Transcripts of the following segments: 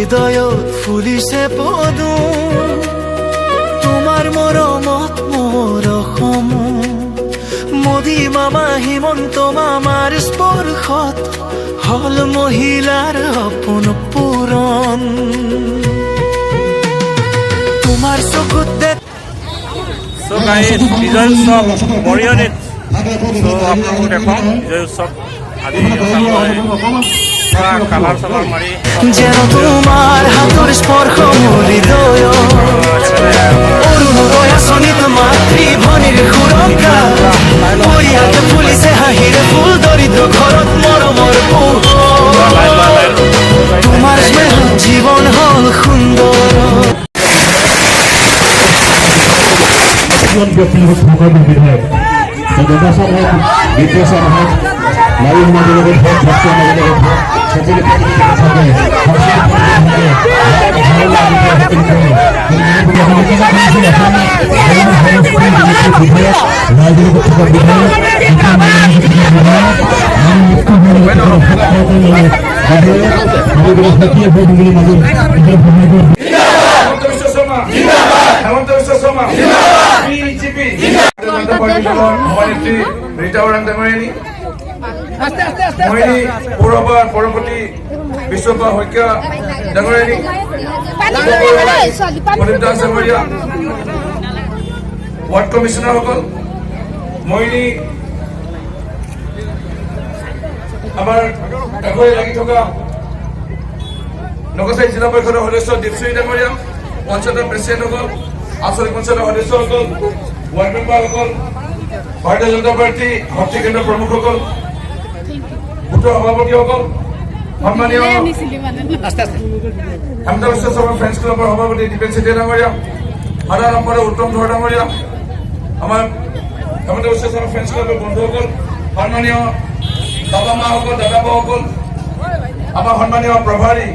হৃদয়ত ফুলিছে পদুম তোমাৰ মৰমত মোৰ অসম মোদী মামা হিমন্ত মামাৰ স্পৰ্শত হল মহিলাৰ সপোন পূৰণ তোমাৰ চকুত So guys, বিজয় উৎসৱ মৰিয়নিত so আপোনালোকক দেখাওঁ বিজয় উৎসৱ আজি কালাৰ চালাৰ মাৰি যেন তোমাৰ হাতৰ স্পৰ্শ মোৰ হৃদয় অৰুণোদয় আঁচনিত মাতৃভনীৰ সুৰক্ষা পৰিয়ালটো ফুলিছে হাঁহিৰে ফুল দৰিদ্ৰ ঘৰত মৰমৰ পোহৰ তোমাৰ স্নেহত জীৱন হল সুন্দৰ ব্যক্তিগত ভোটৰ বিধায়ক ডেকাচাৰ হওক বিদ্যাচাৰ হওক নাৰী সমাজৰ লগত ভোট ভক্ত সমাজৰ লগত ভোট সকলো হেমন্ত বিশ্ব শৰ্মা বিজেপি জনতা পাৰ্টি দলৰ সভানেত্ৰী ৰীতা বৰা ডাঙৰীয়ানী মহিনী পৌৰসভাৰ পৰৱৰ্তী বিশ্বপা শইকীয়া ডাঙৰীয়ানী প্ৰদীপ দাস ডাঙৰীয়া ৱাৰ্ড কমিশ্যনাৰসকল মহিনী আমাৰ কাষৰে লাগি থকা নগাচাৰী জিলা পৰিষদৰ সদস্য দীপশ্ৰী ডাঙৰীয়া পঞ্চায়তৰ প্ৰেচিডেণ্টসকল আঞ্চলিক পঞ্চায়তৰ সদস্যসকল ৱাৰ্ড মেম্বাৰসকল ভাৰতীয় জনতা পাৰ্টি শক্তি কেন্দ্ৰৰ প্ৰমুখসকল গোটৰ সভাপতিসকল সন্মানীয় হেমন্ত বিশ্ব শৰ্মা ফ্ৰেণ্ডছ ক্লাবৰ সভাপতি দীপেন চেতিয়া ডাঙৰীয়া সাধাৰণ সম্পাদক উত্তম ধৰ ডাঙৰীয়া আমাৰ হেমন্ত বিশ্ব শৰ্মা ফ্ৰেণ্ডছ ক্লাবৰ বন্ধুসকল সন্মানীয় বাবা মাসকল দাদা বাসকল আমাৰ সন্মানীয় প্ৰভাৰী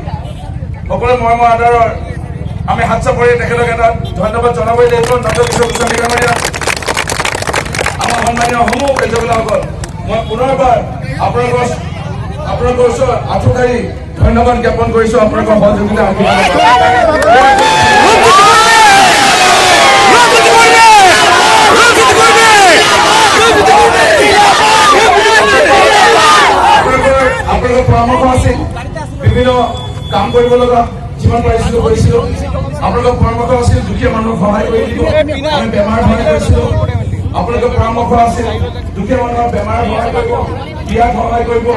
সকলো মৰমৰ আদৰৰ আমি হাত চাপৰি তেখেতক এটা ধন্যবাদ জনাবই লাগিব নন্দকিশোৰ গোস্বামী ডাঙৰীয়া আমাৰ সন্মানীয় সমূহ কাৰ্যকলাপসকল মই পুনৰবাৰ আপোনালোকৰ ওচৰত আঁঠু কাঢ়ি ধন্যবাদ জ্ঞাপন কৰিছো আপোনালোকৰ সহযোগিতা আপোনালোকৰ পৰামৰ্শ আছিল বিভিন্ন কাম কৰিব লগা যিমান পাৰিছিলো কৰিছিলো আপোনালোকৰ পৰামৰ্শ আছিল দুখীয়া মানুহক সহায় কৰি দিব আমি বেমাৰ সহায় কৰিছিলো আপোনালোকৰ পৰামৰ্শ আছিল দুখীয়া মানুহৰ বেমাৰ সহায় কৰিব বিয়াত সহায় কৰিব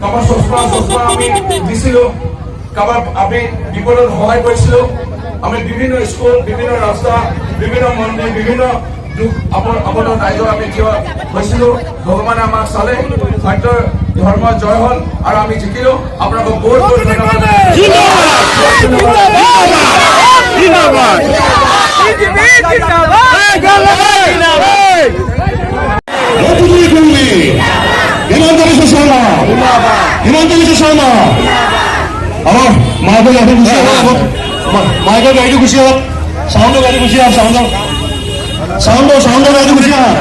কাৰোবাৰ চশমা আমি দিছিলো কাৰোবাৰ আমি বিপদত সহায় কৰিছিলো আমি বিভিন্ন স্কুল বিভিন্ন ৰাস্তা বিভিন্ন মন্দিৰ বিভিন্ন দুখ আপদৰ ৰাইজৰ আমি থিয় হৈছিলো ভগৱানে আমাক চালে সত্যৰ ধৰ্ম জয় হল আৰু আমি জিকিলো আপোনালোকক বহুত বহুত ধন্যবাদ হিমন্ত বিশ্ব শৰ্মা আমাৰ মাইকৰ গাড়ীটো গুচি আহক মাইকৰ গাড়ীটো গুচি আহক চাউণ্ডৰ গাড়ী গুচি আহক চাউণ্ডৰ গাড়ীটো গুচি আহক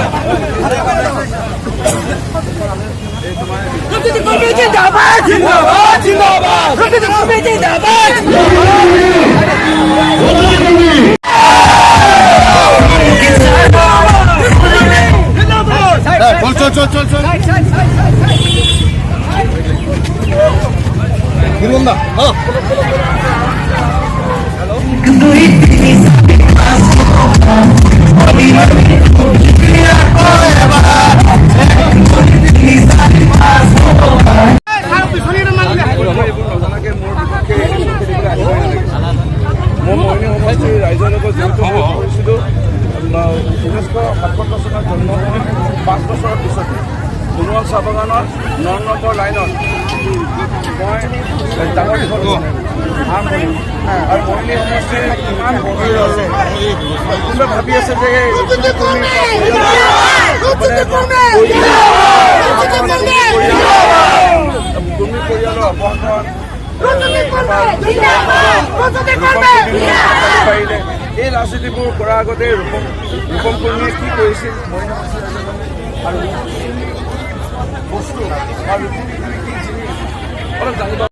চল Hirunda. Oh. ৰাইজৰ লগত জড়িত হৈ পৰিছিলোঁ 1957 চনত জন্ম হৈ 5 বছৰৰ পিছতে সোণোৱাল চাহ বাগানৰ 9 নম্বৰ লাইনত মই ডাঙৰ দীঘল আৰু মহিলী সমষ্টিৰ ইমান গভীৰ আছে কোনোবাই ভাবি আছে যে তুমি পৰিয়ালৰ অৱসান পাৰিলে এই ৰাজনীতিবোৰ কৰাৰ আগতে ৰূপম কৰ্মীয়ে কি কৰিছিল মহিলা আৰু বস্তু আৰু কি জিনিস অলপ জানিব